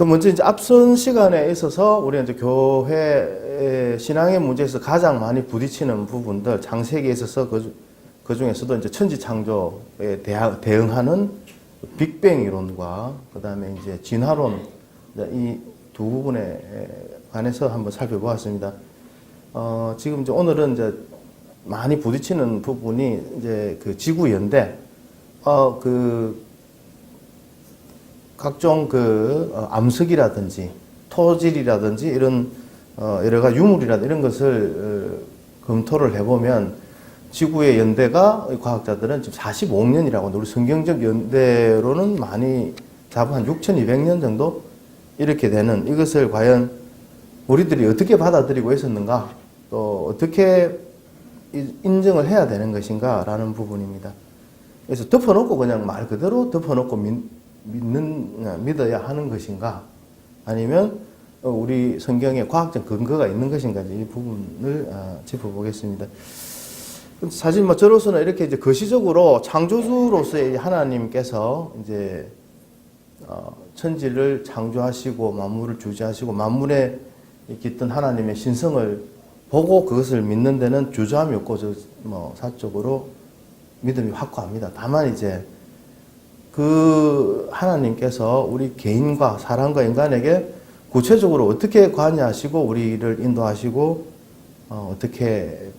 그 먼저 이제 앞선 시간에 있어서 우리가 이제 교회 신앙의 문제에서 가장 많이 부딪히는 부분들, 창세기에 있어서 그 중에서도 이제 천지 창조에 대응하는 빅뱅 이론과 그다음에 이제 진화론, 이 두 부분에 관해서 한번 살펴보았습니다. 지금 이제 오늘은 이제 많이 부딪히는 부분이 이제 그 지구 연대, 각종 암석이라든지 토질이라든지 이런 여러 가지 유물이라든지 이런 것을 검토를 해보면 지구의 연대가 과학자들은 지금 45억 년이라고, 우리 성경적 연대로는 많이 잡은 한 6,200년 정도 이렇게 되는, 이것을 과연 우리들이 어떻게 받아들이고 있었는가, 또 어떻게 인정을 해야 되는 것인가 라는 부분입니다. 그래서 덮어놓고 그냥 말 그대로 덮어놓고 믿어야 하는 것인가, 아니면 우리 성경에 과학적 근거가 있는 것인가, 이 부분을 짚어보겠습니다. 사실 뭐 저로서는 이렇게 이제 거시적으로 창조주로서의 하나님께서 이제 천지를 창조하시고 만물을 주재하시고 만물에 깃든 하나님의 신성을 보고 그것을 믿는 데는 주저함이 없고 사적으로 믿음이 확고합니다. 다만 이제 그 하나님께서 우리 개인과 사람과 인간에게 구체적으로 어떻게 관여하시고 우리를 인도하시고 어떻게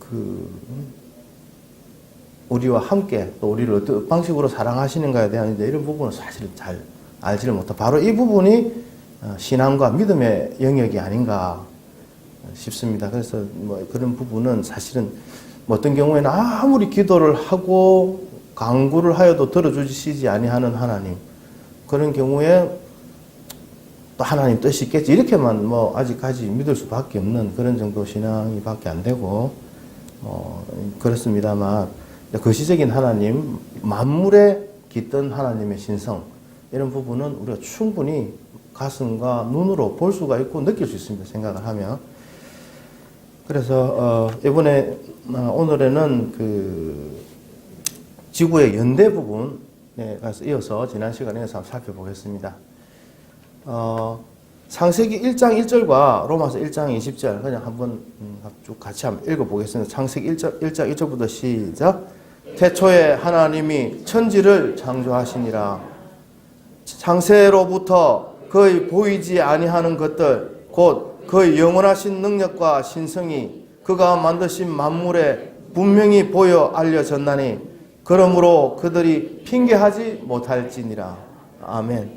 우리와 함께 또 우리를 어떤 방식으로 사랑하시는가에 대한 이제 이런 부분은 사실 잘 알지를 못하고, 바로 이 부분이 신앙과 믿음의 영역이 아닌가 싶습니다. 그래서 뭐 그런 부분은 사실은 뭐 어떤 경우에는 아무리 기도를 하고 간구를 하여도 들어주시지 아니하는 하나님, 그런 경우에 또 하나님 뜻이 있겠지 이렇게만 뭐 아직까지 믿을 수밖에 없는 그런 정도 신앙이 밖에 안 되고 그렇습니다만, 거시적인 하나님, 만물에 깃든 하나님의 신성, 이런 부분은 우리가 충분히 가슴과 눈으로 볼 수가 있고 느낄 수 있습니다, 생각을 하면. 그래서 이번에 오늘에는 지구의 연대 부분에 가서 이어서 지난 시간에 한번 살펴보겠습니다. 창세기 1장 1절과 로마서 1장 20절 그냥 한번 쭉 같이 한번 읽어보겠습니다. 창세기 1장 1절부터 시작. 태초에 하나님이 천지를 창조하시니라. 창세로부터 거의 보이지 아니하는 것들 곧 그의 영원하신 능력과 신성이 그가 만드신 만물에 분명히 보여 알려졌나니 그러므로 그들이 핑계하지 못할지니라. 아멘.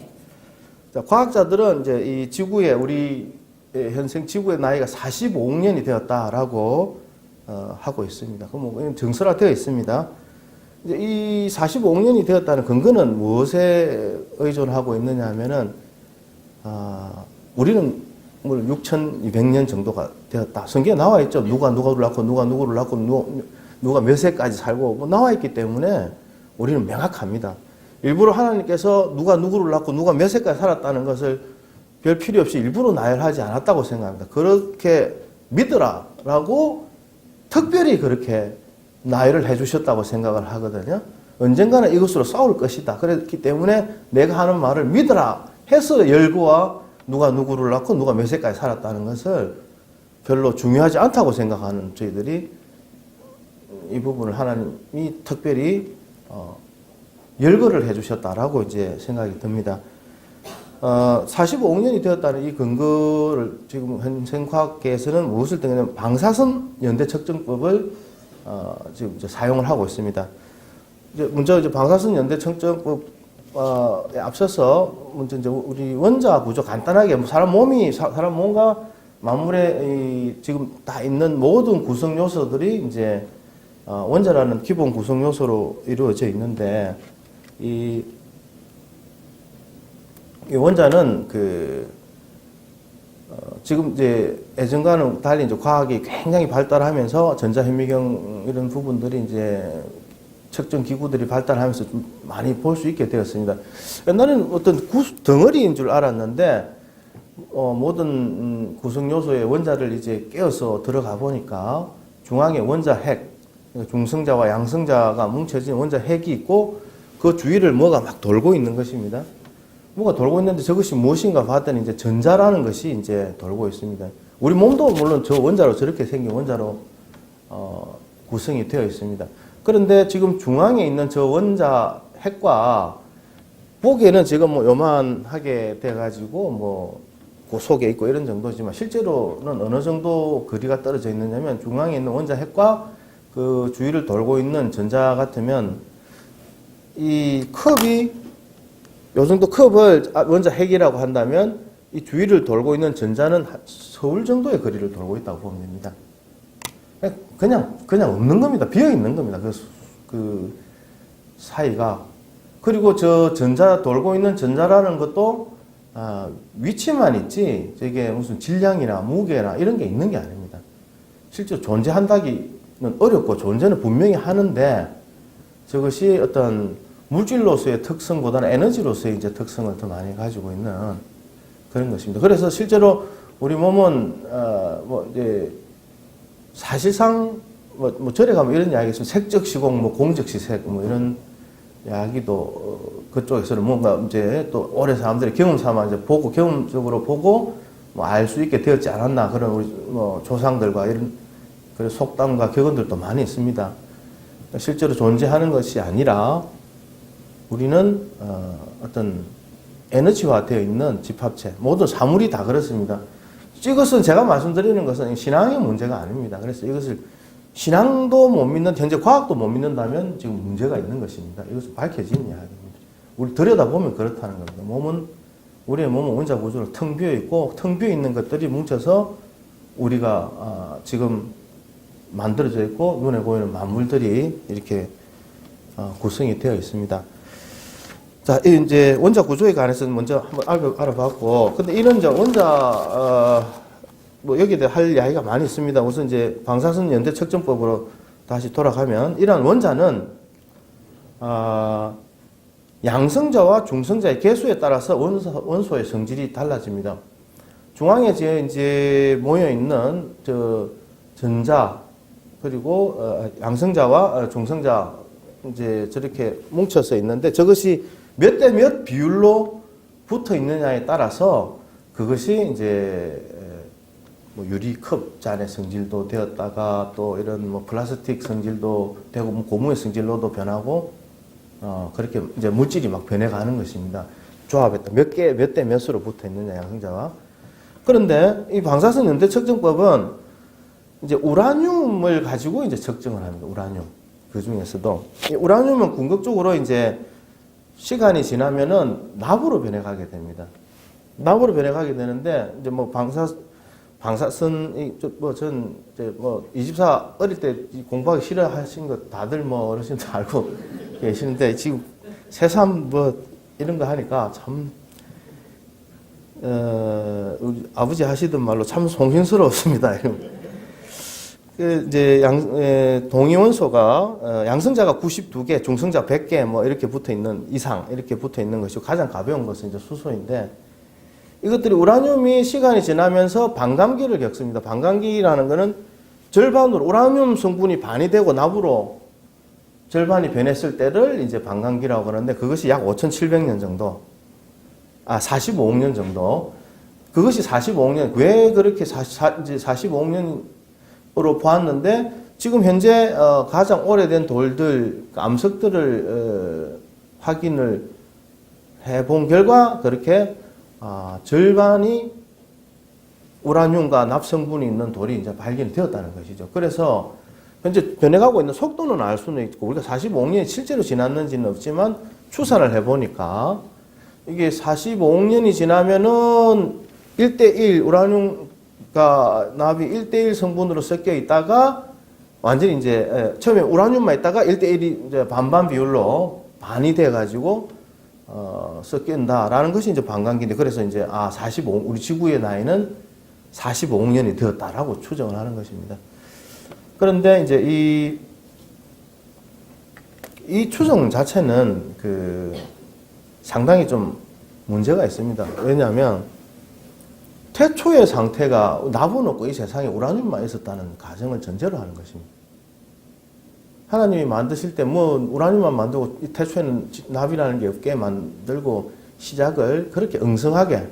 자, 과학자들은 이제 이 지구의 우리 현생 지구의 나이가 45억 년이 되었다라고 하고 있습니다. 그럼 정설화되어 있습니다. 이제 이 45억 년이 되었다는 근거는 무엇에 의존하고 있느냐 하면은 우리는 6,200년 정도가 되었다. 성경에 나와 있죠. 누가 누구를 낳고 누가 누구를 낳고 누가 몇 세까지 살고 나와 있기 때문에 우리는 명확합니다. 일부러 하나님께서 누가 누구를 낳고 누가 몇 세까지 살았다는 것을 별 필요 없이 일부러 나열하지 않았다고 생각합니다. 그렇게 믿으라라고 특별히 그렇게 나열을 해주셨다고 생각을 하거든요. 언젠가는 이것으로 싸울 것이다. 그렇기 때문에 내가 하는 말을 믿으라 해서 열거와 누가 누구를 낳고 누가 몇 세까지 살았다는 것을 별로 중요하지 않다고 생각하는 저희들이 이 부분을 하나님이 특별히 열거를 해주셨다라고 이제 생각이 듭니다. 45억 년이 되었다는 이 근거를 지금 현생 과학계에서는 무엇을 등하냐면 방사선 연대 측정법을 지금 이제 사용을 하고 있습니다. 먼저 이제 방사선 연대 측정법에 앞서서 먼저 이제 우리 원자 구조 간단하게 사람 몸과 만물에 지금 다 있는 모든 구성 요소들이 이제 원자라는 기본 구성 요소로 이루어져 있는데 이 원자는 지금 이제 예전과는 달리 이제 과학이 굉장히 발달하면서 전자현미경 이런 부분들이 이제 측정 기구들이 발달하면서 좀 많이 볼 수 있게 되었습니다. 옛날에는 어떤 덩어리인 줄 알았는데 모든 구성 요소의 원자를 이제 깨어서 들어가 보니까 중앙에 원자 핵, 중성자와 양성자가 뭉쳐진 원자 핵이 있고 그 주위를 뭐가 막 돌고 있는 것입니다. 뭐가 돌고 있는데 저것이 무엇인가 봤더니 이제 전자라는 것이 이제 돌고 있습니다. 우리 몸도 물론 저 원자로 저렇게 생긴 원자로 구성이 되어 있습니다. 그런데 지금 중앙에 있는 저 원자 핵과 보기에는 지금 뭐 요만하게 돼가지고 뭐 그 속에 있고 이런 정도지만 실제로는 어느 정도 거리가 떨어져 있느냐면 중앙에 있는 원자 핵과 그 주위를 돌고 있는 전자 같으면 이 컵이 요 정도 컵을 원자 핵이라고 한다면 이 주위를 돌고 있는 전자는 서울 정도의 거리를 돌고 있다고 보면 됩니다. 그냥 없는 겁니다. 비어 있는 겁니다. 그 사이가. 그리고 저 전자 돌고 있는 전자라는 것도 위치만 있지 저게 무슨 질량이나 무게나 이런 게 있는 게 아닙니다. 실제 존재한다기는 어렵고 존재는 분명히 하는데 저것이 어떤 물질로서의 특성보다는 에너지로서의 이제 특성을 더 많이 가지고 있는 그런 것입니다. 그래서 실제로 우리 몸은 뭐 이제 사실상 뭐 절에 가면 이런 이야기 있으면 색적시공, 뭐 공적시색 뭐 이런 이야기도 그쪽에서는 뭔가 이제 또 오래 사람들이 경험 삼아 이제 보고 경험적으로 보고 뭐 알 수 있게 되었지 않았나 그런 우리 뭐 조상들과 이런 그런 속담과 격언들도 많이 있습니다. 실제로 존재하는 것이 아니라 우리는 어떤 에너지화 되어 있는 집합체, 모든 사물이 다 그렇습니다. 이것은 제가 말씀드리는 것은 신앙의 문제가 아닙니다. 그래서 이것을 신앙도 못 믿는, 현재 과학도 못 믿는다면 지금 문제가 있는 것입니다. 이것은 밝혀진 이야기입니다. 우리 들여다보면 그렇다는 겁니다. 우리의 몸은 원자 구조로 텅 비어 있고, 텅 비어 있는 것들이 뭉쳐서 우리가 지금 만들어져 있고, 눈에 보이는 만물들이 이렇게 구성이 되어 있습니다. 자, 이제 원자 구조에 관해서 먼저 한번 알아봤고, 근데 이런 이제 원자, 뭐 여기에 대해 할 이야기가 많이 있습니다. 우선 이제 방사선 연대 측정법으로 다시 돌아가면, 이러한 원자는, 양성자와 중성자의 개수에 따라서 원소의 성질이 달라집니다. 중앙에 이제 모여있는 전자, 그리고 양성자와 중성자, 이제 저렇게 뭉쳐서 있는데 저것이 몇 대 몇 비율로 붙어 있느냐에 따라서 그것이 이제 뭐 유리컵 잔의 성질도 되었다가 또 이런 뭐 플라스틱 성질도 되고 뭐 고무의 성질로도 변하고 그렇게 이제 물질이 막 변해가는 것입니다. 조합했다. 몇 대 몇으로 붙어 있느냐 양성자와. 그런데 이 방사선 연대 측정법은 이제 우라늄을 가지고 이제 측정을 합니다. 우라늄. 그 중에서도 이 우라늄은 궁극적으로 이제 시간이 지나면은 납으로 변해가게 됩니다. 납으로 변해가게 되는데 이제 뭐 방사선 전 이제 뭐 24 어릴 때 공부하기 싫어하신 거 다들 뭐 어르신들 알고 계시는데 지금 새삼 뭐 이런 거 하니까 참 우리 아버지 하시던 말로 참 송신스러웠습니다. 이제 동위원소가 양성자가 92개, 중성자 100개 뭐 이렇게 붙어 있는 이상 이렇게 붙어 있는 것이고 가장 가벼운 것은 이제 수소인데 이것들이 우라늄이 시간이 지나면서 반감기를 겪습니다. 반감기라는 것은 절반으로 우라늄 성분이 반이 되고 납으로 절반이 변했을 때를 이제 반감기라고 하는데 그것이 약 5,700년 정도, 45억 년 정도. 그것이 45억 년, 왜 그렇게 45억 년으로 보았는데 지금 현재 가장 오래된 돌들, 암석들을 확인을 해본 결과 그렇게 절반이 우라늄과 납성분이 있는 돌이 이제 발견이 되었다는 것이죠. 그래서 현재 변해가고 있는 속도는 알 수는 있고 우리가 45억 년이 실제로 지났는지는 없지만 추산을 해보니까 이게 45억 년이 지나면은 1대1 우라늄과 납이 1대1 성분으로 섞여 있다가 완전히 이제 처음에 우라늄만 있다가 1대1이 이제 반반 비율로 반이 돼가지고 섞인다라는 것이 이제 반감기인데 그래서 이제 우리 지구의 나이는 45억 년이 되었다라고 추정을 하는 것입니다. 그런데 이제 이 추정 자체는 상당히 좀 문제가 있습니다. 왜냐하면 태초의 상태가 납은 없고 이 세상에 우라늄만 있었다는 가정을 전제로 하는 것입니다. 하나님이 만드실 때 뭐 우라늄만 만들고 태초에는 납이라는 게 없게 만들고 시작을 그렇게 엉성하게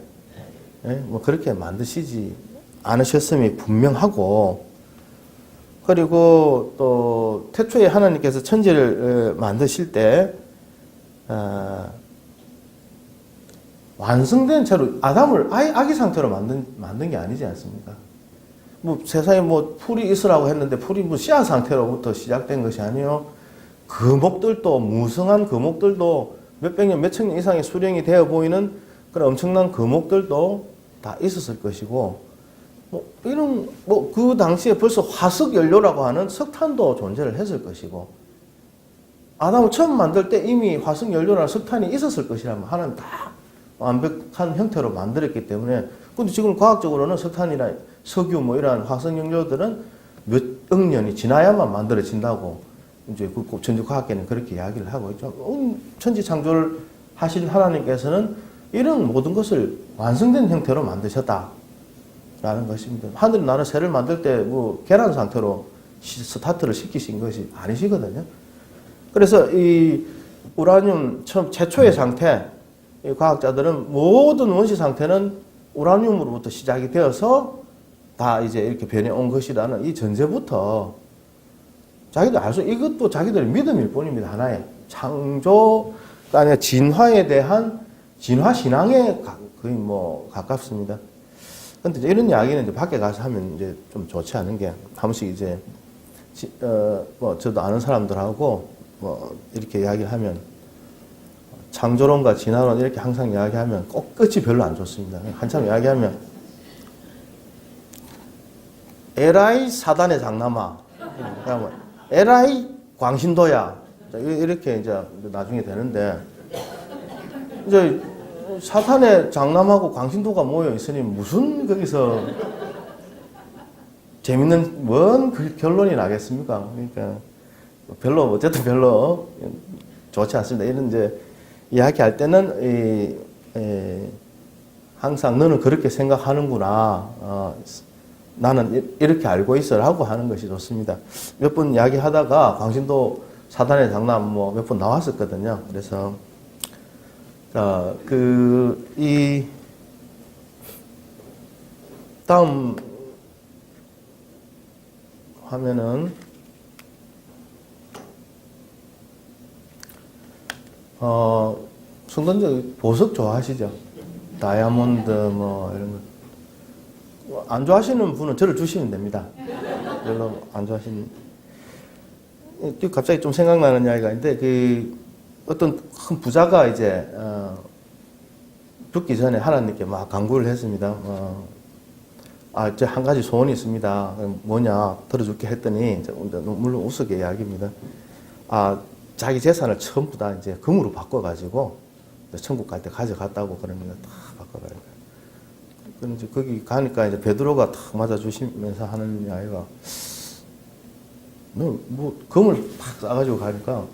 뭐 그렇게 만드시지 않으셨음이 분명하고, 그리고 또 태초에 하나님께서 천지를 만드실 때 완성된 채로 아담을 아기 상태로 만든 게 아니지 않습니까? 뭐 세상에 뭐 풀이 있으라고 했는데 풀이 뭐 씨앗 상태로부터 시작된 것이 아니요. 거목들도 무성한 거목들도 몇백 년, 몇천 년 이상의 수령이 되어 보이는 그런 엄청난 거목들도 다 있었을 것이고, 뭐 이런 뭐 그 당시에 벌써 화석 연료라고 하는 석탄도 존재를 했을 것이고, 아담을 처음 만들 때 이미 화석 연료나 석탄이 있었을 것이라면 하나님 다 완벽한 형태로 만들었기 때문에. 근데 지금 과학적으로는 석탄이나 석유 뭐 이러한 화석 연료들은 몇 억 년이 지나야만 만들어진다고 이제 그 천주과학계는 그렇게 이야기를 하고 있죠. 천지 창조를 하신 하나님께서는 이런 모든 것을 완성된 형태로 만드셨다라는 것입니다. 하늘 나라 새를 만들 때 뭐 계란 상태로 스타트를 시키신 것이 아니시거든요. 그래서 이 우라늄 처음 최초의 상태, 이 과학자들은 모든 원시 상태는 우라늄으로부터 시작이 되어서 다 이제 이렇게 변해온 것이라는 이 전제부터 자기들 알수, 이것도 자기들의 믿음일 뿐입니다. 하나의 창조가 아니라 진화에 대한 진화 신앙에 거의 뭐 가깝습니다. 근데 이런 이야기는 이제 밖에 가서 하면 이제 좀 좋지 않은 게, 한 번씩 이제 뭐 저도 아는 사람들하고 뭐 이렇게 이야기하면 창조론과 진화론 이렇게 항상 이야기하면 꼭 끝이 별로 안 좋습니다. 한참 이야기하면 에라이 사단의 장남아, 에라이 광신도야, 이렇게 이제 나중에 되는데, 이제 사탄의 장남하고 광신도가 모여 있으니 무슨 거기서 재밌는 뭔 결론이 나겠습니까? 그러니까 별로 어쨌든 별로 좋지 않습니다. 이런 이제 이야기할 때는 항상 너는 그렇게 생각하는구나. 나는 이렇게 알고 있어라고 하는 것이 좋습니다. 몇 번 이야기하다가 광신도 사단의 장남 뭐 몇 번 나왔었거든요. 그래서 이 다음 화면은 성건적 보석 좋아하시죠? 다이아몬드 뭐 이런 거. 안 좋아하시는 분은 저를 주시면 됩니다. 별로 안 좋아하시는. 갑자기 좀 생각나는 이야기가 있는데, 그 어떤 큰 부자가 이제 죽기 전에 하나님께 막 간구를 했습니다. 저 한 가지 소원이 있습니다. 뭐냐 들어줄게 했더니, 물론 우스개 이야기입니다. 자기 재산을 전부 다 이제 금으로 바꿔가지고 천국 갈 때 가져갔다고 그럽니다. 다 바꿔가지고. 이제 거기 가니까 이제 베드로가 탁 맞아주시면서 하는 이야기가, 너 뭐 금을 팍 싸가지고 가니까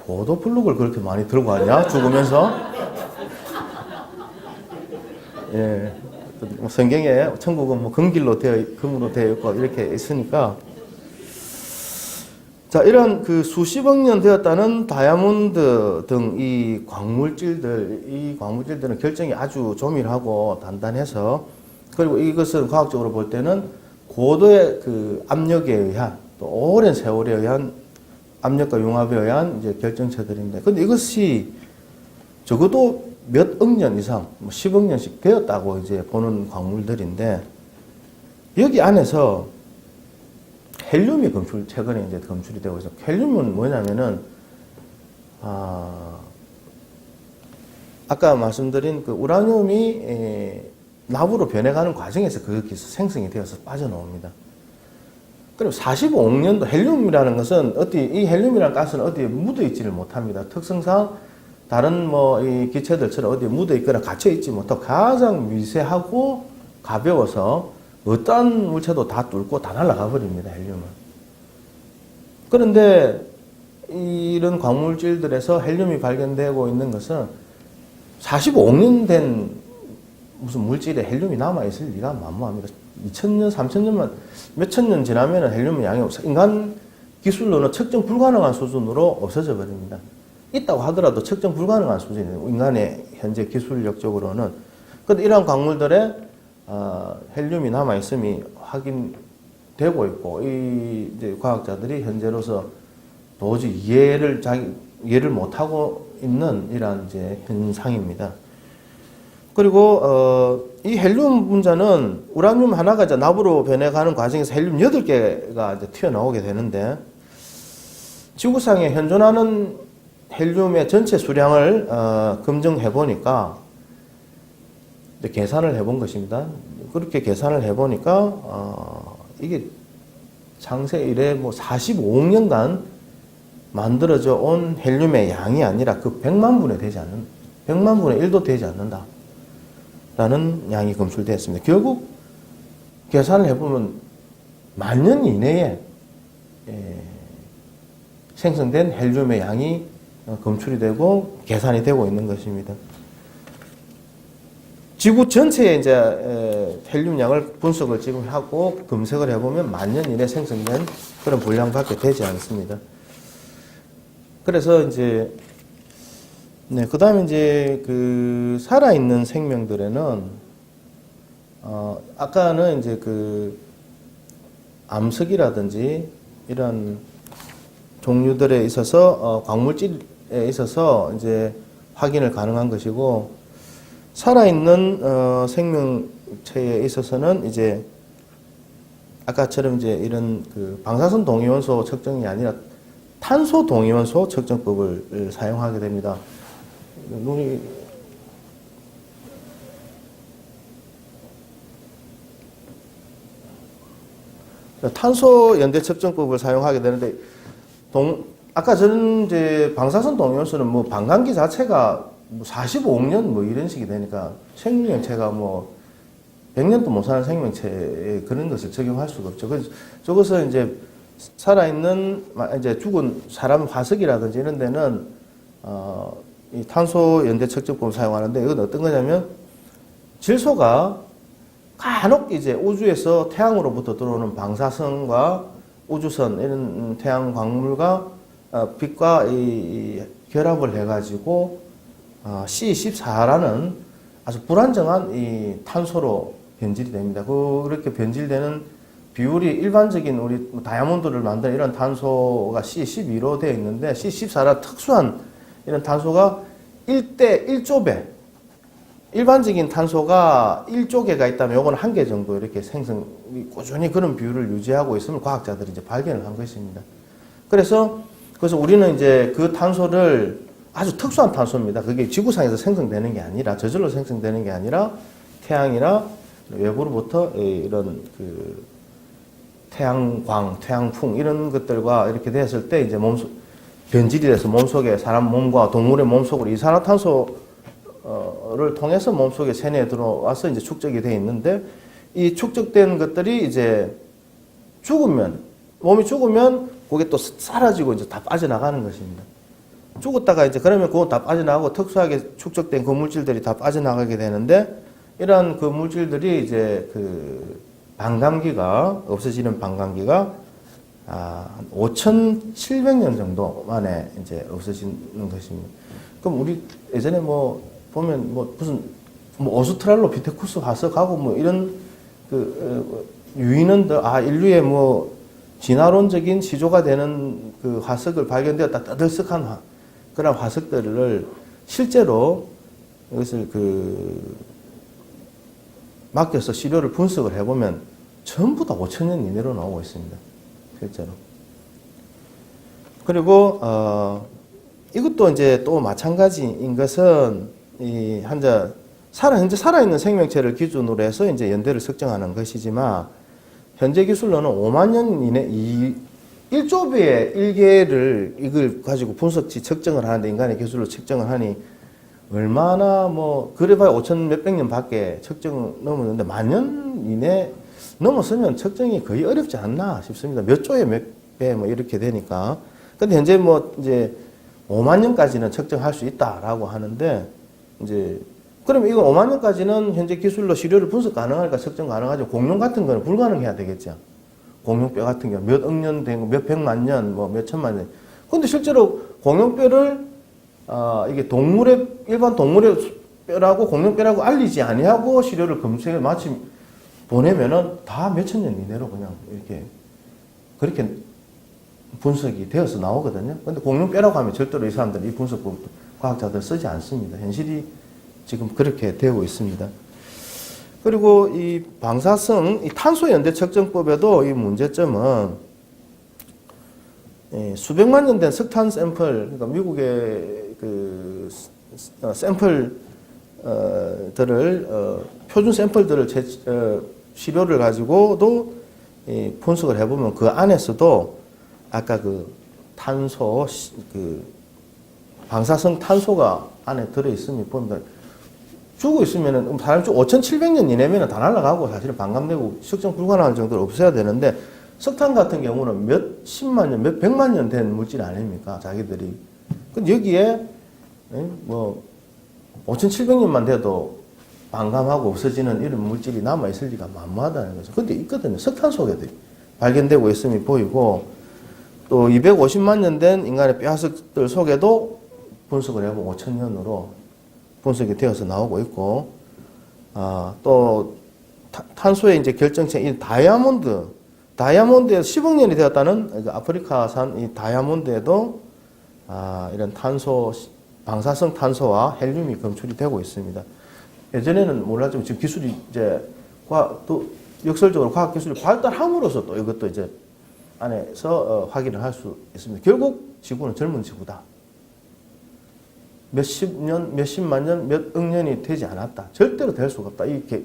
보도 블록을 그렇게 많이 들고 가냐? 죽으면서? 예. 성경에 천국은 뭐 금으로 되어 있고 이렇게 있으니까. 자, 이런 그 수십억 년 되었다는 다이아몬드 등 이 광물질들은 결정이 아주 조밀하고 단단해서, 그리고 이것은 과학적으로 볼 때는 고도의 그 압력에 의한, 또 오랜 세월에 의한 압력과 융합에 의한 이제 결정체들인데, 근데 이것이 적어도 몇 억 년 이상, 뭐 10억 년씩 되었다고 이제 보는 광물들인데, 여기 안에서 헬륨이 최근에 이제 검출이 되고 있어요. 헬륨은 뭐냐면은, 아까 말씀드린 그 우라늄이 나무로 변해가는 과정에서 거기서 생성이 되어서 빠져나옵니다. 그리고 45억 년도 헬륨이라는 것은 이 헬륨이라는 가스는 어디에 묻어 있지를 못합니다. 특성상 다른 뭐 이 기체들처럼 어디에 묻어 있거나 갇혀 있지 못하고 가장 미세하고 가벼워서 어떠한 물체도 다 뚫고 다 날아가 버립니다, 헬륨은. 그런데 이런 광물질들에서 헬륨이 발견되고 있는 것은 45억 년 된 무슨 물질에 헬륨이 남아있을 리가 만무합니다. 2000년, 3000년만, 몇천 년 지나면 헬륨의 양이 인간 기술로는 측정 불가능한 수준으로 없어져 버립니다. 있다고 하더라도 측정 불가능한 수준이에요. 인간의 현재 기술력적으로는. 그런데 이러한 광물들에 헬륨이 남아 있음이 확인되고 있고, 이제 과학자들이 현재로서 도저히 이해를 못하고 있는 이러한 이제 현상입니다. 그리고 이 헬륨 분자는 우라늄 하나가 이제 납으로 변해가는 과정에서 헬륨 8개가 이제 튀어나오게 되는데, 지구상에 현존하는 헬륨의 전체 수량을 검증해 보니까, 계산을 해본 것입니다. 그렇게 계산을 해보니까 이게 창세 이래 뭐 45억 년간 만들어져 온 헬륨의 양이 아니라 그 100만 분의 1도 되지 않는다 라는 양이 검출되었습니다. 결국 계산을 해보면 10,000년 이내에 생성된 헬륨의 양이 검출이 되고 계산이 되고 있는 것입니다. 지구 전체에 이제 헬륨량을 분석을 지금 하고 검색을 해보면 10,000년 이내 생성된 그런 분량밖에 되지 않습니다. 그래서 이제 그 다음에 이제 그 살아있는 생명들에는 아까는 이제 그 암석이라든지 이런 종류들에 있어서 광물질에 있어서 이제 확인을 가능한 것이고, 살아있는 생명체에 있어서는 이제 아까처럼 이제 이런 그 방사선 동위원소 측정이 아니라 탄소 동위원소 측정법을 사용하게 됩니다. 탄소 연대 측정법을 사용하게 되는데, 아까 저는 이제 방사선 동위원소는 뭐 반감기 자체가 뭐 45억 년 뭐 이런 식이 되니까 생명체가 뭐 100년도 못 사는 생명체에 그런 것을 적용할 수가 없죠. 그래서 저것을 이제 살아있는 이제 죽은 사람 화석이라든지 이런 데는 이 탄소 연대 측정법을 사용하는데, 이건 어떤 거냐면 질소가 간혹 이제 우주에서 태양으로부터 들어오는 방사선과 우주선 이런 태양 광물과 빛과 이 결합을 해가지고 C14라는 아주 불안정한 이 탄소로 변질이 됩니다. 그렇게 변질되는 비율이 일반적인 우리 다이아몬드를 만드는 이런 탄소가 C12로 되어 있는데, C14라 특수한 이런 탄소가 1대 1조 배, 일반적인 탄소가 1조 개가 있다면 요거는 1개 정도 이렇게 꾸준히 그런 비율을 유지하고 있음을 과학자들이 이제 발견을 한 것입니다. 그래서 우리는 이제 그 탄소를 아주 특수한 탄소입니다. 그게 지구상에서 생성되는 게 아니라, 저절로 생성되는 게 아니라 태양이나 외부로부터 이런 그 태양광, 태양풍 이런 것들과 이렇게 됐을 때 이제 변질이 돼서 몸속에 사람 몸과 동물의 몸속으로 이산화탄소를 통해서 몸속에 체내에 들어와서 이제 축적이 되어 있는데, 이 축적된 것들이 이제 몸이 죽으면 그게 또 사라지고 이제 다 빠져나가는 것입니다. 죽었다가 이제 그러면 그거 다 빠져나가고 특수하게 축적된 그 물질들이 다 빠져나가게 되는데, 이러한 그 물질들이 이제 그 반감기가 없어지는 반감기가 5,700년 정도 만에 이제 없어지는 것입니다. 그럼 우리 예전에 뭐 보면 뭐 무슨 뭐 오스트랄로피테쿠스 화석하고 뭐 이런 그 유인원들 인류의 뭐 진화론적인 시조가 되는 그 화석을 발견되었다 떠들썩한 그런 화석들을 실제로 이것을 맡겨서 시료를 분석을 해보면 전부 다 5,000년 이내로 나오고 있습니다. 실제로. 그리고 이것도 이제 또 마찬가지인 것은 현재 살아있는 생명체를 기준으로 해서 이제 연대를 측정하는 것이지만, 현재 기술로는 5만 년 이내 1조 배의 1개를 이걸 가지고 분석치 측정을 하는데, 인간의 기술로 측정을 하니 얼마나 뭐 그래봐야 5천 몇백 년 밖에 측정 넘었는데, 10,000년 이내 넘었으면 측정이 거의 어렵지 않나 싶습니다. 몇 조에 몇 배 뭐 이렇게 되니까. 근데 현재 뭐 이제 5만 년까지는 측정할 수 있다라고 하는데, 이제 그럼 이거 5만 년까지는 현재 기술로 시료를 분석 가능하니까 측정 가능하죠. 공룡 같은 거는 불가능해야 되겠죠. 공룡뼈 같은 경우 몇 억 년 된 거, 몇 백만 년, 뭐 몇 천만 년. 근데 실제로 공룡뼈를 이게 동물의 일반 동물의 뼈라고 공룡뼈라고 알리지 아니하고 시료를 검색을 마침 보내면은 다 몇천 년 이내로 그냥 이렇게 그렇게 분석이 되어서 나오거든요. 근데 공룡뼈라고 하면 절대로 이 사람들 이 분석법 과학자들 쓰지 않습니다. 현실이 지금 그렇게 되고 있습니다. 그리고 이 방사성 이 탄소 연대 측정법에도 이 문제점은 수백만 년 된 석탄 샘플, 그러니까 미국의 그 샘플 들을 표준 샘플들을 시료를 가지고도 분석을 해보면 그 안에서도 아까 그 탄소 그 방사성 탄소가 안에 들어 있으면 보면 죽어 있으면은 사람 쭉 5,700년 이내면은 다 날아가고 사실은 반감되고 측정 불가능한 정도로 없어야 되는데 석탄 같은 경우는 몇 십만 년, 몇 백만 년 된 물질 아닙니까? 자기들이. 근데 여기에 뭐 5,700년만 돼도 반감하고 없어지는 이런 물질이 남아있을 리가 만무하다는 거죠. 근데 있거든요. 석탄 속에도 발견되고 있음이 보이고 또 250만 년 된 인간의 뼈화석들 속에도 분석을 해보면 5,000년으로 분석이 되어서 나오고 있고 또 탄소의 이제 결정체 이 다이아몬드에 10억 년이 되었다는 아프리카산 이 다이아몬드에도 이런 방사성 탄소와 헬륨이 검출이 되고 있습니다. 예전에는 몰랐지만 지금 기술이 이제 또 역설적으로 과학 기술이 발달함으로써 또 이것도 이제 안에서 확인을 할 수 있습니다. 결국 지구는 젊은 지구다. 몇십 년, 몇십만 년, 몇 억 년이 되지 않았다. 절대로 될 수가 없다. 이렇게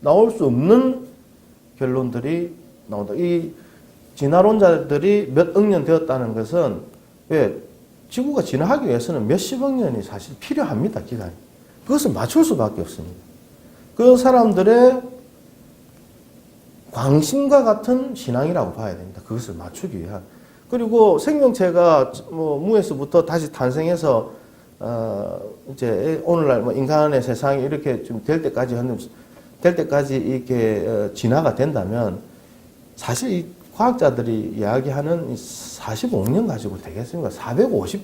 나올 수 없는 결론들이 나온다. 이 진화론자들이 몇 억 년 되었다는 것은 왜 지구가 진화하기 위해서는 몇십억 년이 사실 필요합니다. 기간이. 그것을 맞출 수밖에 없습니다. 그 사람들의 광신과 같은 신앙이라고 봐야 됩니다. 그것을 맞추기 위한. 그리고 생명체가 뭐 무에서부터 다시 탄생해서 이제 오늘날 뭐 인간의 세상이 이렇게 좀 될 때까지 이렇게 진화가 된다면 사실 이 과학자들이 이야기하는 45억 년 가지고 되겠습니까? 450조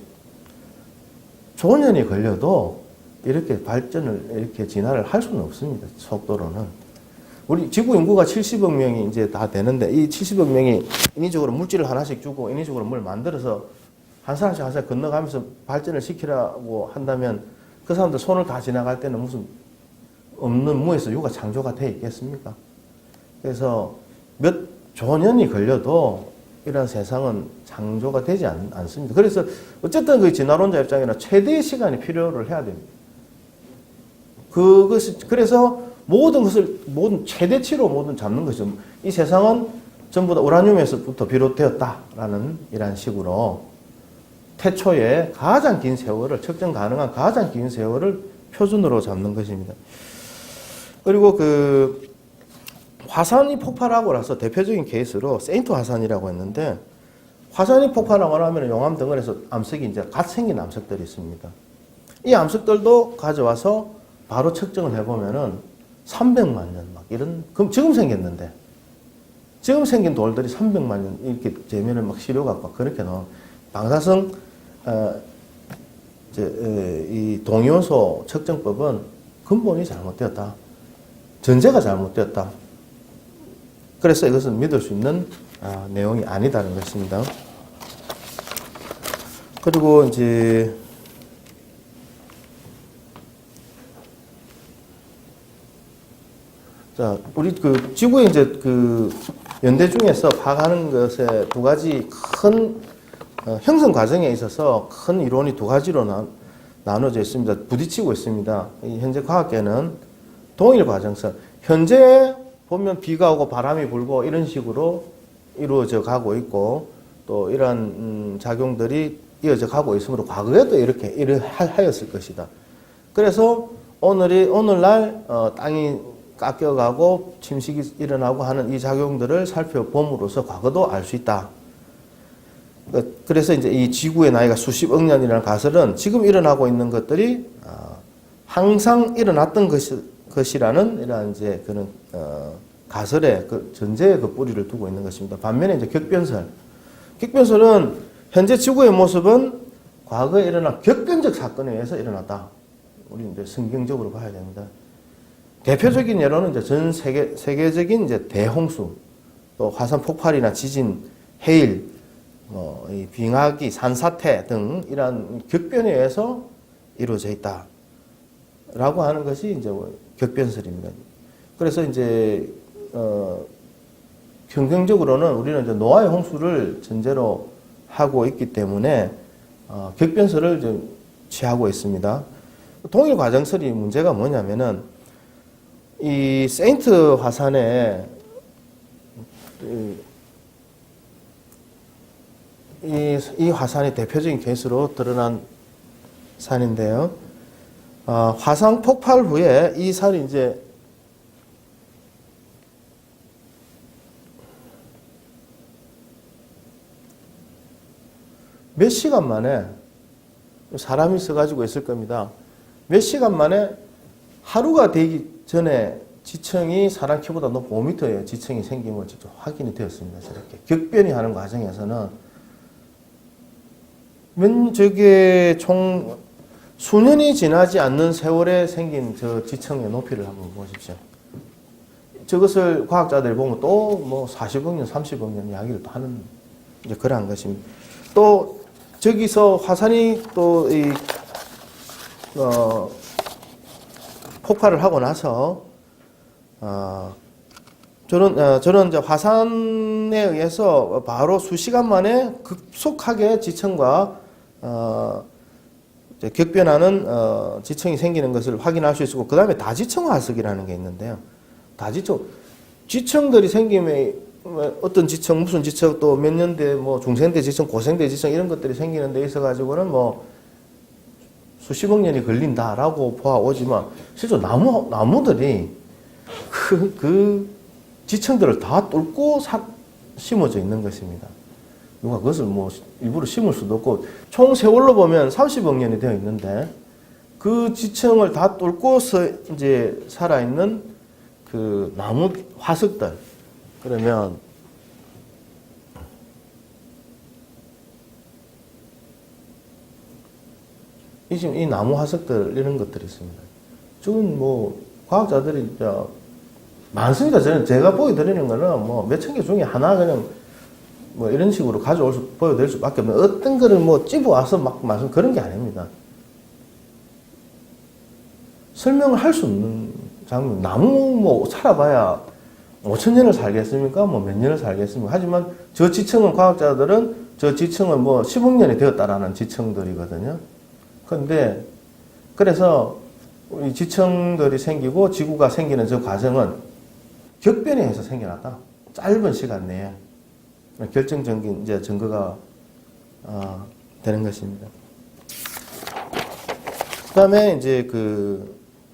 년이 걸려도 이렇게 발전을 이렇게 진화를 할 수는 없습니다. 속도로는. 우리 지구 인구가 70억 명이 이제 다 되는데 이 70억 명이 인위적으로 물질을 하나씩 주고 인위적으로 뭘 만들어서 한 사람씩 한 사람 건너가면서 발전을 시키라고 한다면 그 사람들 손을 다 지나갈 때는 무슨 없는 무에서 유가 창조가 돼 있겠습니까? 그래서 몇 조 년이 걸려도 이런 세상은 창조가 되지 않습니다. 그래서 어쨌든 그 진화론자 입장에는 최대의 시간이 필요를 해야 됩니다. 그래서 모든 최대치로 모든 잡는 것이죠. 이 세상은 전부 다 우라늄에서부터 비롯되었다라는 이런 식으로 태초에 가장 긴 세월을 측정 가능한 가장 긴 세월을 표준으로 잡는 것입니다. 그리고 그 화산이 폭발하고 나서 대표적인 케이스로 세인트 화산이라고 했는데 화산이 폭발하고 나면 용암 덩어리에서 암석이 이제 갓 생긴 암석들이 있습니다. 이 암석들도 가져와서 바로 측정을 해보면은 300만 년 막 이런 그럼 지금 생겼는데 지금 생긴 돌들이 300만 년 이렇게 재면을 막 시료갖고 그렇게 나온 방사성 이 동위원소 측정법은 근본이 잘못되었다. 전제가 잘못되었다. 그래서 이것은 믿을 수 있는 내용이 아니다는 것입니다. 그리고 이제 자, 우리 그 지구의 이제 그 연대 중에서 파악하는 것에 두 가지 큰 형성 과정에 있어서 큰 이론이 두 가지로 나눠져 있습니다. 부딪히고 있습니다. 현재 과학계는 동일 과정선. 현재 보면 비가 오고 바람이 불고 이런 식으로 이루어져 가고 있고 또 이러한 작용들이 이어져 가고 있으므로 과거에도 이렇게 하였을 것이다. 그래서 오늘날 땅이 깎여가고 침식이 일어나고 하는 이 작용들을 살펴봄으로써 과거도 알 수 있다. 그래서 이제 이 지구의 나이가 수십억 년이라는 가설은 지금 일어나고 있는 것들이 항상 일어났던 것이라는 이러한 이제 그런 가설의 그 전제의 그 뿌리를 두고 있는 것입니다. 반면에 이제 격변설은 현재 지구의 모습은 과거에 일어난 격변적 사건에 의해서 일어났다. 우리 이제 성경적으로 봐야 됩니다. 대표적인 예로는 이제 전 세계적인 이제 대홍수, 또 화산 폭발이나 지진, 해일, 이 빙하기, 산사태 등 이러한 격변에 의해서 이루어져 있다라고 하는 것이 이제 격변설입니다. 그래서 이제 경쟁적으로는 우리는 이제 노아의 홍수를 전제로 하고 있기 때문에 격변설을 좀 취하고 있습니다. 동일 과정설이 문제가 뭐냐면은 이 세인트 화산에 이 화산이 대표적인 케이스로 드러난 산인데요. 화산 폭발 후에 이 산이 이제 몇 시간 만에 사람이 써가지고 있을 겁니다. 몇 시간 만에 하루가 되기 전에 지층이 사람 키보다 높은 5m의 지층이 생김을 직접 확인이 되었습니다. 저렇게 격변이 하는 과정에서는 저게 총 수년이 지나지 않는 세월에 생긴 저 지층의 높이를 한번 보십시오. 저것을 과학자들이 보면 또 뭐 40억 년, 30억 년 이야기를 또 하는 이제 그러한 것입니다. 또 저기서 화산이 또 폭발을 하고 나서 저런 이제 화산에 의해서 바로 수시간 만에 급속하게 지층과 이제 격변하는 지층이 생기는 것을 확인할 수 있고, 그 다음에 다지층 화석이라는 게 있는데요. 지층들이 생기면 어떤 지층, 무슨 지층, 또 몇 년대, 뭐 중생대 지층, 고생대 지층 이런 것들이 생기는 데 있어 가지고는 뭐 수십억 년이 걸린다라고 보아오지만 실제로 나무들이 그 지층들을 다 뚫고 심어져 있는 것입니다. 누가 그것을 뭐 일부러 심을 수도 없고, 총 세월로 보면 30억 년이 되어 있는데 그 지층을 다 뚫고서 이제 살아있는 그 나무 화석들, 그러면 지금 이 나무 화석들 이런 것들이 있습니다. 지금 뭐 과학자들이 많습니다. 저는 제가 보여드리는 거는 뭐 몇천 개 중에 하나 그냥 뭐 이런 식으로 보여드릴 수밖에 없는, 어떤 거를 뭐 집어와서 막 말씀 그런 게 아닙니다. 설명을 할 수 없는 장면. 나무 뭐 살아봐야 5천 년을 살겠습니까? 뭐 몇 년을 살겠습니까? 하지만 저 지층은 과학자들은 저 지층은 뭐 10억 년이 되었다라는 지층들이거든요. 그런데 그래서 이 지층들이 생기고 지구가 생기는 저 과정은 격변에 의해서 생겨났다. 짧은 시간 내에 결정적인 이제 증거가 되는 것입니다. 그다음에 이제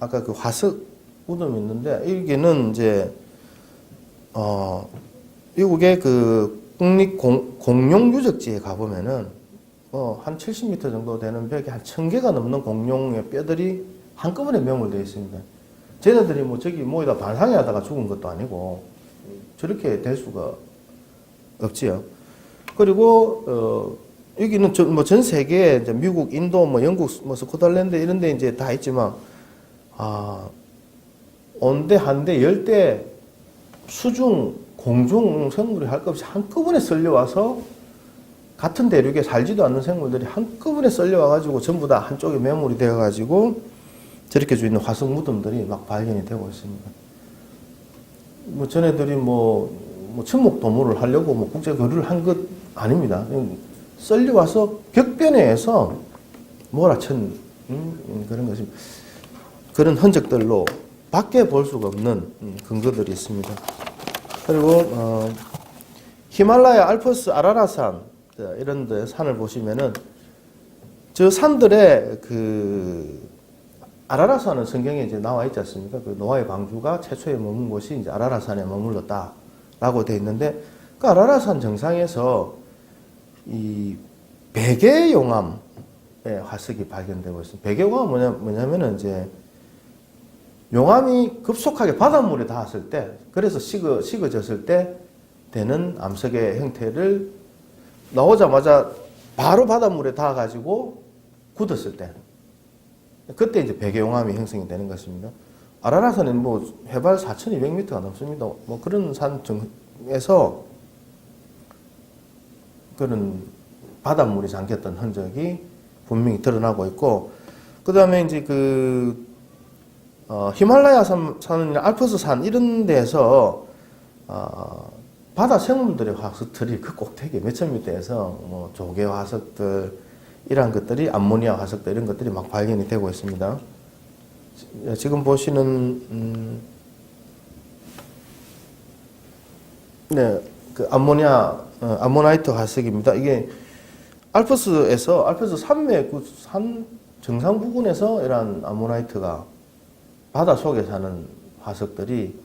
아까 그 화석 우덤이 있는데, 여기는 이제 미국의 그 국립 공룡 유적지에 가보면은 한 70m 정도 되는 벽에 한 1000개가 넘는 공룡의 뼈들이 한꺼번에 매몰되어 있습니다. 쟤네들이 뭐 저기 뭐에다 반상회 하다가 죽은 것도 아니고 저렇게 될 수가 없지요. 그리고 여기는 전 세계에 이제 미국, 인도, 뭐 영국, 뭐 스코틀랜드 이런 데 이제 다 있지만 온대, 한대, 열대, 수중, 공중 생물이 할 것 없이 한꺼번에 썰려와서 같은 대륙에 살지도 않는 생물들이 한꺼번에 썰려와가지고 전부 다 한쪽에 매몰이 되어가지고 저렇게 주 있는 화석 무덤들이 막 발견이 되고 있습니다. 뭐 전애들이 뭐 천목 도모를 하려고 뭐 국제 교류를 한 것 아닙니다. 썰려와서 격변에 의해서 몰아친 그런 것입니다. 그런 흔적들로 밖에 볼 수가 없는 근거들이 있습니다. 그리고 히말라야, 알프스, 아라라산 이런 데 산을 보시면은 저 산들의 아라라산은 성경에 이제 나와 있지 않습니까? 그 노아의 방주가 최초에 머문 곳이 이제 아라라산에 머물렀다라고 되어 있는데, 그 아라라산 정상에서 이 베개용암의 화석이 발견되고 있습니다. 베개용암은 뭐냐면은 이제 용암이 급속하게 바닷물에 닿았을 때, 그래서 식어졌을 때 되는 암석의 형태를 나오자마자 바로 바닷물에 닿아가지고 굳었을 때 그때 이제 백여용암이 형성이 되는 것입니다. 아라라산은 뭐 해발 4,200m가 넘습니다. 뭐 그런 산중에서 그런 바닷물이 잠겼던 흔적이 분명히 드러나고 있고, 그 다음에 이제 히말라야 산이나 알프스 산 이런 데서 바다 생물들의 화석들이 그 꼭대기 몇천 미터에서 뭐 조개 화석들 이런 것들이 암모니아 화석들 이런 것들이 막 발견이 되고 있습니다. 지금 보시는 네, 그 암모나이트 화석입니다. 이게 알프스 산맥 산 정상 부근에서 이런 암모나이트가 바다 속에 사는 화석들이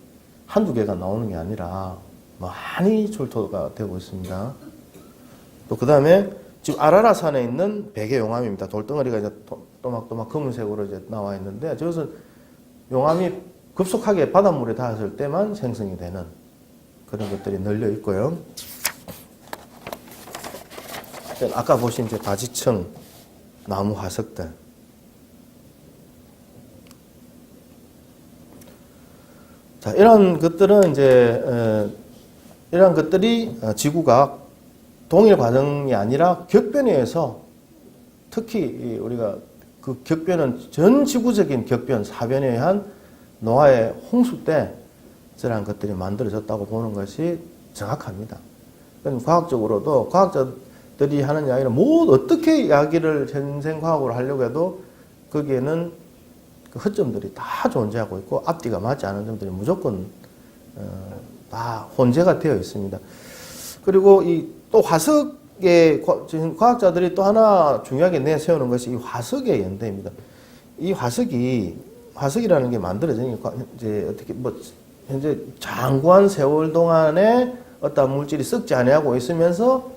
한두 개가 나오는 게 아니라 많이 출토가 되고 있습니다. 또 그 다음에 지금 아라라산에 있는 백여용암입니다. 돌덩어리가 이제 또막또막 검은색으로 이제 나와 있는데, 저것은 용암이 급속하게 바닷물에 닿았을 때만 생성이 되는 그런 것들이 널려 있고요. 아까 보신 이제 바지층 나무 화석들. 자, 이런 것들은 이제 이런 것들이 지구가 동일 과정이 아니라 격변에 의해서, 특히 우리가 그 격변은 전 지구적인 격변, 사변에 의한 노아의 홍수 때 저러한 것들이 만들어졌다고 보는 것이 정확합니다. 과학적으로도 과학자들이 하는 이야기는 어떻게 이야기를 현생과학으로 하려고 해도 거기에는 그 허점들이 다 존재하고 있고 앞뒤가 맞지 않은 점들이 무조건 다 혼재가 되어 있습니다. 그리고 또 화석의 과학자들이 또 하나 중요하게 내세우는 것이 이 화석의 연대입니다. 이 화석이라는 게 만들어지는 게 이제 어떻게 현재 장구한 세월 동안에 어떤 물질이 썩지 아니하고 있으면서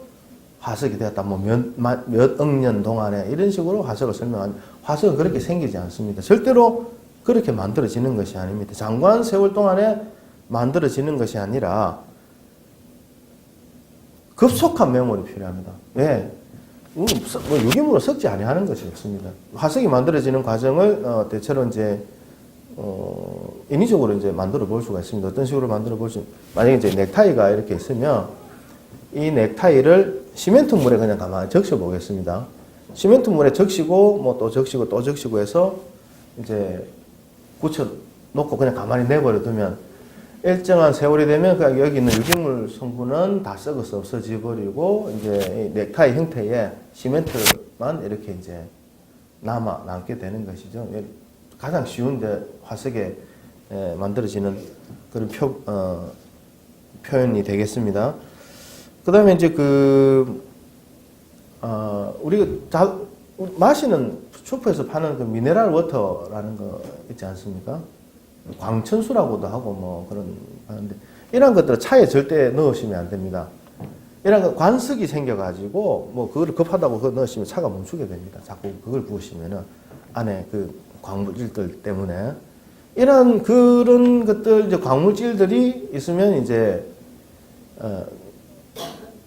화석이 되었다. 몇 억 년 동안에 이런 식으로 화석을 설명하는, 화석은 그렇게 생기지 않습니다. 절대로 그렇게 만들어지는 것이 아닙니다. 장구한 세월 동안에 만들어지는 것이 아니라 급속한 매몰이 필요합니다. 왜? 유기물로 썩지 아니하는 것이 없습니다. 화석이 만들어지는 과정을 대체로 이제 인위적으로 이제 만들어 볼 수가 있습니다. 어떤 식으로 만들어 볼 수? 만약에 이제 넥타이가 이렇게 있으면 이 넥타이를 시멘트 물에 그냥 가만히 적셔 보겠습니다. 시멘트 물에 적시고 뭐 또 적시고 또 적시고 해서 이제 굳혀 놓고 그냥 가만히 내버려 두면 일정한 세월이 되면 그냥 여기 있는 유기물 성분은 다 썩어서 없어져 버리고 이제 이 넥타이 형태의 시멘트만 이렇게 이제 남게 되는 것이죠. 가장 쉬운 화석에 만들어지는 그런 표현이 되겠습니다. 그 다음에 이제 우리가 마시는 슈퍼에서 파는 그 미네랄 워터라는 거 있지 않습니까? 광천수라고도 하고 뭐 그런 하는데, 이런 것들은 차에 절대 넣으시면 안 됩니다. 이런 관습이 생겨가지고 뭐 그걸 급하다고 그거 넣으시면 차가 멈추게 됩니다. 자꾸 그걸 부으시면은 안에 그 광물질들 때문에 이런 그런 것들 이제 광물질들이 있으면 이제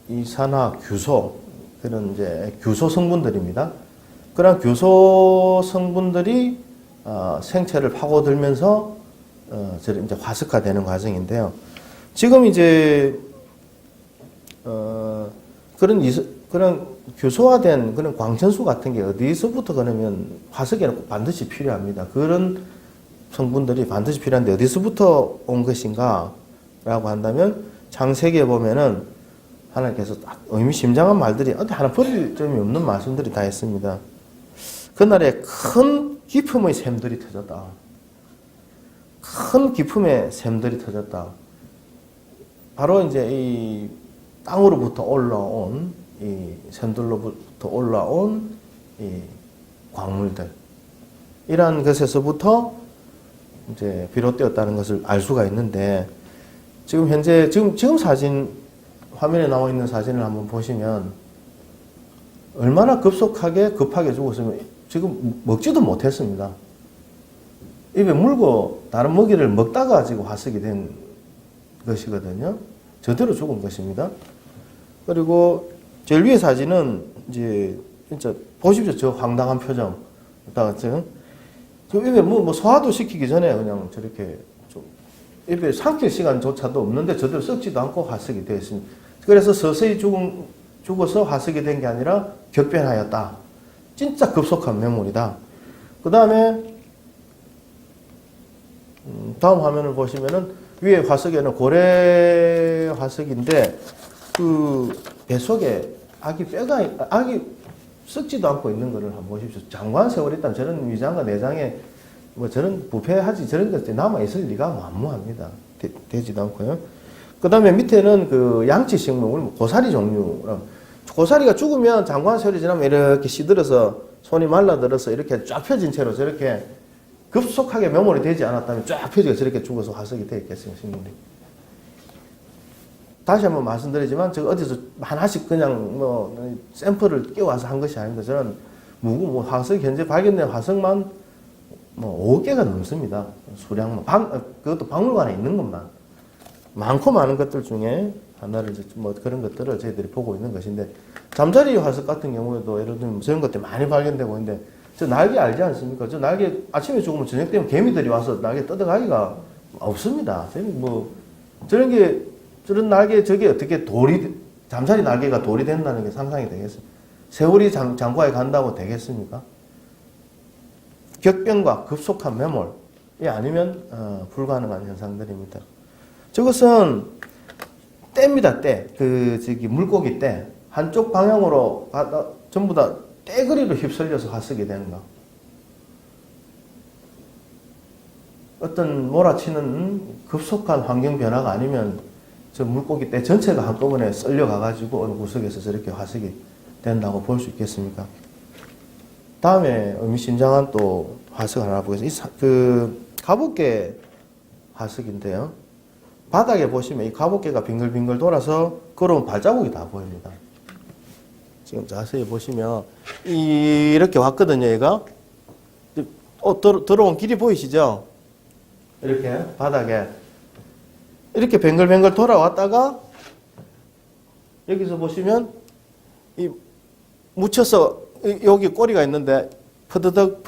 이산화규소 그런 이제 규소 성분들입니다. 그런 규소 성분들이 생체를 파고들면서 이제 화석화되는 과정인데요. 지금 이제 그런 규소화된 그런 광천수 같은 게 어디서부터 그러면 화석에는 꼭 반드시 필요합니다. 그런 성분들이 반드시 필요한데 어디서부터 온 것인가 라고 한다면 창세기에 보면은 하나님께서 의미심장한 말들이 어디 하나 버릴 점이 없는 말씀들이 다 있습니다. 그날에 큰 기품의 샘들이 터졌다. 큰 기품의 샘들이 터졌다. 바로 이제 이 땅으로부터 올라온 이 샘들로부터 올라온 이 광물들, 이러한 것에서부터 이제 비롯되었다는 것을 알 수가 있는데, 지금 사진 화면에 나와 있는 사진을 한번 보시면 얼마나 급하게 죽었으면 지금 먹지도 못했습니다. 입에 물고 다른 먹이를 먹다가 지금 화석이 된 것이거든요. 저대로 죽은 것입니다. 그리고 제일 위에 사진은 이제 진짜 보십시오. 저 황당한 표정. 저 입에 뭐 소화도 시키기 전에 그냥 저렇게 좀 입에 삼킬 시간조차도 없는데 저대로 썩지도 않고 화석이 되어 있습니다. 그래서 서서히 죽어서 화석이 된 게 아니라 격변하였다. 진짜 급속한 매물이다. 그 다음에 다음 화면을 보시면은 위에 화석에는 고래 화석인데 그 배 속에 아기 썩지도 않고 있는 것을 한번 보십시오. 장관 세월이 있다면 저런 위장과 내장에 뭐 저런 부패하지 저런 것들이 남아있을 리가 만무합니다. 되지도 않고요. 그 다음에 밑에는 그 양치 식물, 고사리 종류. 고사리가 죽으면 장관 세월이 지나면 이렇게 시들어서 손이 말라들어서 이렇게 쫙 펴진 채로 저렇게 급속하게 매몰이 되지 않았다면 쫙 펴지게 저렇게 죽어서 화석이 되어 있겠습니다. 식물이. 다시 한번 말씀드리지만 저 어디서 하나씩 그냥 뭐 샘플을 끼워와서 한 것이 아닙니다. 저는 화석 현재 발견된 화석만 뭐 5개가 넘습니다. 수량만 그것도 박물관에 있는 것만 많고 많은 것들 중에 하나를 뭐 그런 것들을 저희들이 보고 있는 것인데 잠자리 화석 같은 경우에도 예를 들면 저런 것들이 많이 발견되고 있는데 저 날개 알지 않습니까? 저 날개 아침에 죽으면 저녁 되면 개미들이 와서 날개 뜯어가기가 없습니다. 저런 날개 저게 어떻게 잠자리 날개가 돌이 된다는 게 상상이 되겠어요? 세월이 장과에 간다고 되겠습니까? 격변과 급속한 매몰이 아니면 불가능한 현상들입니다. 저것은 떼입니다. 떼. 물고기 떼. 한쪽 방향으로 전부 다 떼거리로 휩쓸려서 화석이 되는 거. 어떤 몰아치는 급속한 환경 변화가 아니면 저 물고기 떼 전체가 한꺼번에 썰려가가지고 어느 구석에서 저렇게 화석이 된다고 볼 수 있겠습니까? 다음에 의미심장한 또 화석 하나 보겠습니다. 가봇개 화석인데요. 바닥에 보시면 이 가봇개가 빙글빙글 돌아서 걸어온 발자국이 다 보입니다. 지금 자세히 보시면 이렇게 왔거든요. 얘가 들어온 길이 보이시죠? 이렇게 바닥에 이렇게 뱅글뱅글 돌아왔다가 여기서 보시면 이 묻혀서 여기 꼬리가 있는데 퍼드덕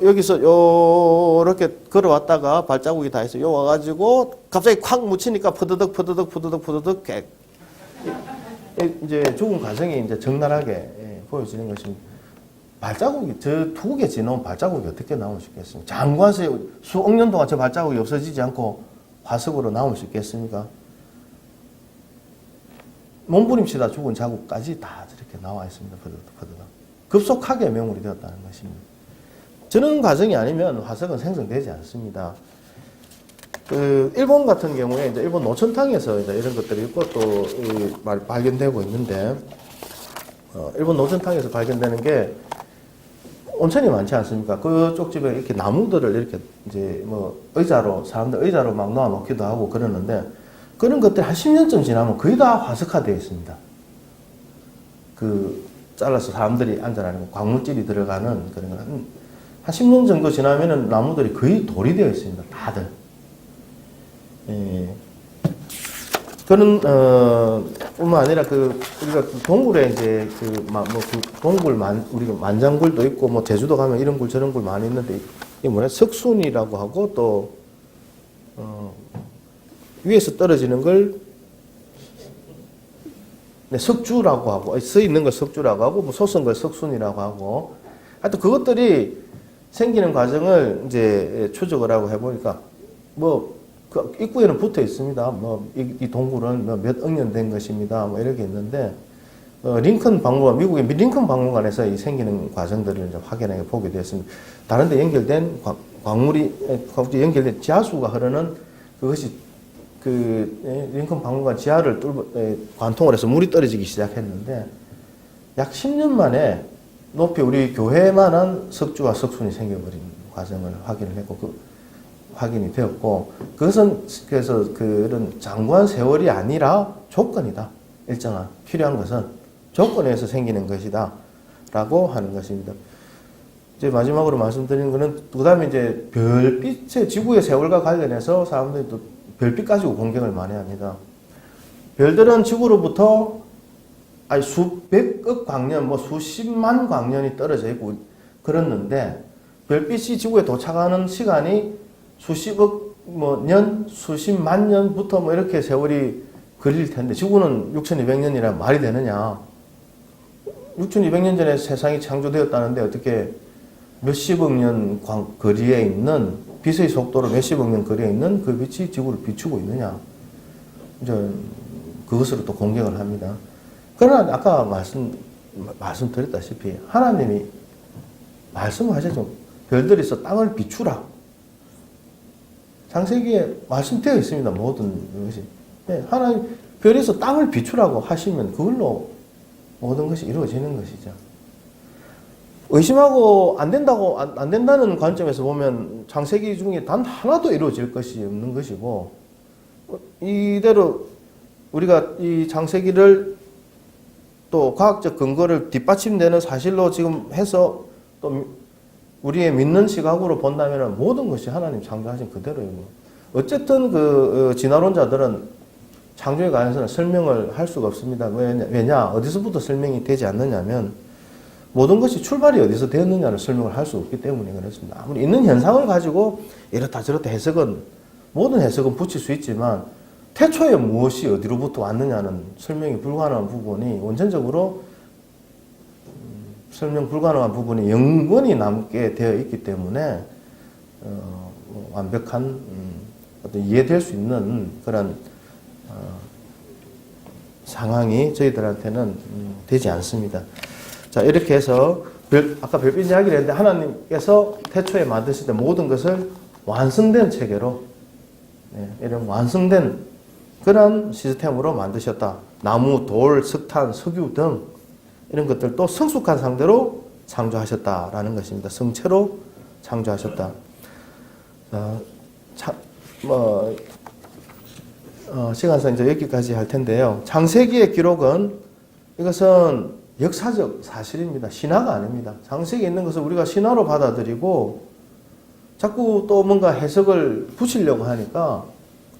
여기서 요렇게 걸어왔다가 발자국이 다 있어요. 요 와가지고 갑자기 콱 묻히니까 퍼드덕 이제 죽은 과정이 이제 적나라하게 보여지는 것입니다. 발자국이 저 두 개 지나온 발자국이 어떻게 나올 수 있겠습니까? 장관세 수억 년 동안 저 발자국이 없어지지 않고 화석으로 나올 수 있겠습니까? 몸부림치다 죽은 자국까지 다 저렇게 나와 있습니다. 퍼드덕. 급속하게 매몰이 되었다는 것입니다. 저런 과정이 아니면 화석은 생성되지 않습니다. 일본 같은 경우에 이제 일본 노천탕에서 이제 이런 것들이 있고 또 발견되고 있는데, 일본 노천탕에서 발견되는 게 온천이 많지 않습니까? 그쪽 집에 이렇게 나무들을 이렇게 이제 뭐 사람들 의자로 막 놓아 놓기도 하고 그러는데, 그런 것들이 한 10년쯤 지나면 거의 다 화석화되어 있습니다. 잘라서 사람들이 앉아라는 광물질이 들어가는 그런 거. 한 10년 정도 지나면은 나무들이 거의 돌이 되어 있습니다. 다들. 그런, 뿐만 아니라 우리가 동굴에 이제 우리가 만장굴도 있고, 뭐 제주도 가면 이런 굴 저런 굴 많이 있는데, 이게 석순이라고 하고 또, 위에서 떨어지는 걸, 석주라고 하고, 써 있는 걸 석주라고 하고, 뭐 솟은 걸 석순이라고 하고, 하여튼 그것들이 생기는 과정을 이제 추적을 하고 해보니까, 그 입구에는 붙어 있습니다. 이 동굴은 몇 억 년 된 것입니다. 이렇게 있는데, 미국의 링컨 박물관에서 이 생기는 과정들을 이제 확인해 보게 되었습니다. 다른 데 연결된 광물이 연결된 지하수가 흐르는 그것이 링컨 박물관 지하를 관통을 해서 물이 떨어지기 시작했는데, 약 10년 만에 높이 우리 교회만한 석주와 석순이 생겨버린 과정을 확인을 했고, 확인이 되었고, 그것은 그래서 그런 장관 세월이 아니라 조건이다. 일정한 필요한 것은 조건에서 생기는 것이다. 라고 하는 것입니다. 이제 마지막으로 말씀드리는 것은, 그 다음에 이제 지구의 세월과 관련해서 사람들이 또 별빛 가지고 공경을 많이 합니다. 별들은 지구로부터 아니 수백억 광년, 뭐 수십만 광년이 떨어져 있고 그렇는데 별빛이 지구에 도착하는 시간이 수십억 뭐 년, 수십만 년부터 뭐 이렇게 세월이 걸릴 텐데 지구는 6,200년이라 말이 되느냐? 6,200년 전에 세상이 창조되었다는데 어떻게 몇십억 년 거리에 있는 빛의 속도로 몇십억 년 거리에 있는 그 빛이 지구를 비추고 있느냐? 이제 그것으로 또 공격을 합니다. 그러나 아까 말씀드렸다시피 하나님이 말씀하셨죠. 별들에서 땅을 비추라. 창세기에 말씀되어 있습니다. 모든 것이. 하나님 별에서 땅을 비추라고 하시면 그걸로 모든 것이 이루어지는 것이죠. 의심하고 안 된다는 관점에서 보면 창세기 중에 단 하나도 이루어질 것이 없는 것이고, 이대로 우리가 이 창세기를 또 과학적 근거를 뒷받침되는 사실로 지금 해서 또 우리의 믿는 시각으로 본다면 모든 것이 하나님 창조하신 그대로입니다. 어쨌든 그 진화론자들은 창조에 관해서는 설명을 할 수가 없습니다. 왜냐? 어디서부터 설명이 되지 않느냐면 모든 것이 출발이 어디서 되었느냐를 설명을 할 수 없기 때문에 그렇습니다. 아무리 있는 현상을 가지고 이렇다 저렇다 모든 해석은 붙일 수 있지만 태초에 무엇이 어디로부터 왔느냐는 설명이 불가능한 부분이 원천적으로 설명 불가능한 부분이 영원히 남게 되어 있기 때문에 완벽한 어떤 이해될 수 있는 그런 상황이 저희들한테는 되지 않습니다. 자, 이렇게 해서 아까 별빛 이야기를 했는데 하나님께서 태초에 만드실 때 모든 것을 완성된 체계로 이런 완성된 그런 시스템으로 만드셨다. 나무, 돌, 석탄, 석유 등 이런 것들도 성숙한 상태로 창조하셨다라는 것입니다. 성체로 창조하셨다. 시간상 이제 여기까지 할 텐데요. 창세기의 기록은 이것은 역사적 사실입니다. 신화가 아닙니다. 창세기에 있는 것을 우리가 신화로 받아들이고 자꾸 또 뭔가 해석을 붙이려고 하니까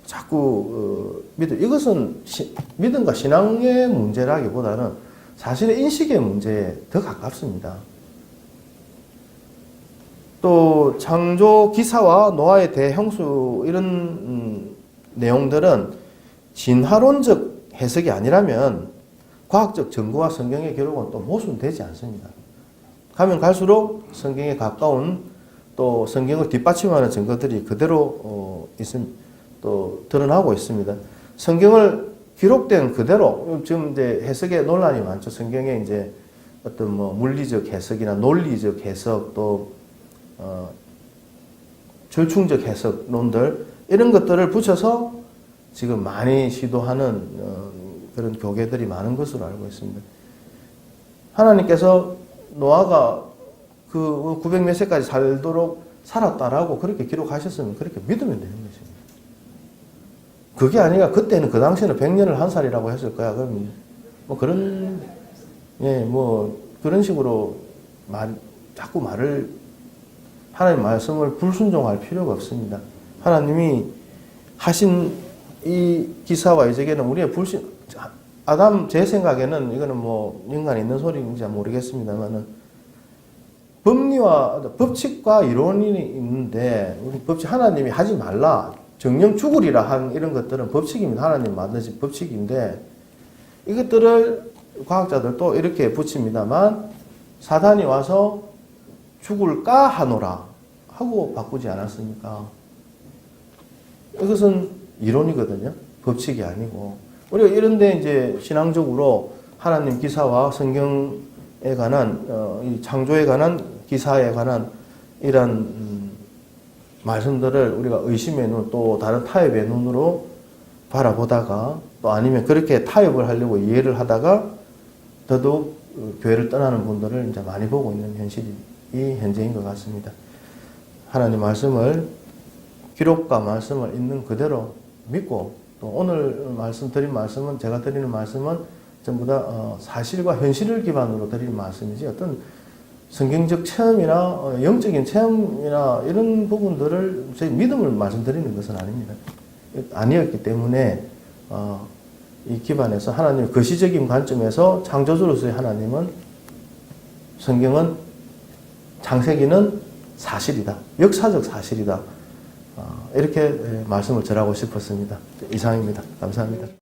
자꾸 이것은 믿음과 신앙의 문제라기보다는 사실의 인식의 문제에 더 가깝습니다. 또 창조 기사와 노아의 대형수 이런 내용들은 진화론적 해석이 아니라면 과학적 증거와 성경의 기록은 또 모순되지 않습니다. 가면 갈수록 성경에 가까운 또 성경을 뒷받침하는 증거들이 그대로 또 드러나고 있습니다. 성경을 기록된 그대로 지금 이제 해석에 논란이 많죠. 성경에 이제 어떤 뭐 물리적 해석이나 논리적 해석 또 절충적 해석론들 이런 것들을 붙여서 지금 많이 시도하는 그런 교계들이 많은 것으로 알고 있습니다. 하나님께서 노아가 그 900 몇 세까지 살도록 살았다라고 그렇게 기록하셨으면 그렇게 믿으면 되는 것입니다. 그게 아니라 그때는 그 당시에는 100년을 한 살이라고 했을 거야. 그럼 뭐 그런 그런 식으로 자꾸 말을 하나님 말씀을 불순종할 필요가 없습니다. 하나님이 하신 이 기사와 이적에는 우리의 제 생각에는 이거는 뭐 인간이 있는 소리인지 모르겠습니다만은 법리와 법칙과 이론이 있는데 우리 법칙 하나님이 하지 말라 정령 죽으리라 한 이런 것들은 법칙입니다. 하나님 만드신 법칙인데 이것들을 과학자들도 이렇게 붙입니다만 사단이 와서 죽을까 하노라 하고 바꾸지 않았습니까? 이것은 이론이거든요. 법칙이 아니고 우리가 이런데 이제 신앙적으로 하나님 기사와 성경에 관한 이 창조에 관한 기사에 관한 이런 말씀들을 우리가 의심의 눈 또 다른 타협의 눈으로 바라보다가 또 아니면 그렇게 타협을 하려고 이해를 하다가 더더욱 교회를 떠나는 분들을 이제 많이 보고 있는 현실이 현재인 것 같습니다. 하나님 말씀을 기록과 말씀을 있는 그대로 믿고 또 오늘 드린 말씀은 제가 드리는 말씀은 전부 다 사실과 현실을 기반으로 드리는 말씀이지 어떤 성경적 체험이나 영적인 체험이나 이런 부분들을 저희 믿음을 말씀드리는 것은 아닙니다. 아니었기 때문에 이 기반에서 하나님 거시적인 관점에서 창조주로서의 하나님은 성경은 창세기는 사실이다. 역사적 사실이다. 이렇게 말씀을 전하고 싶었습니다. 이상입니다. 감사합니다.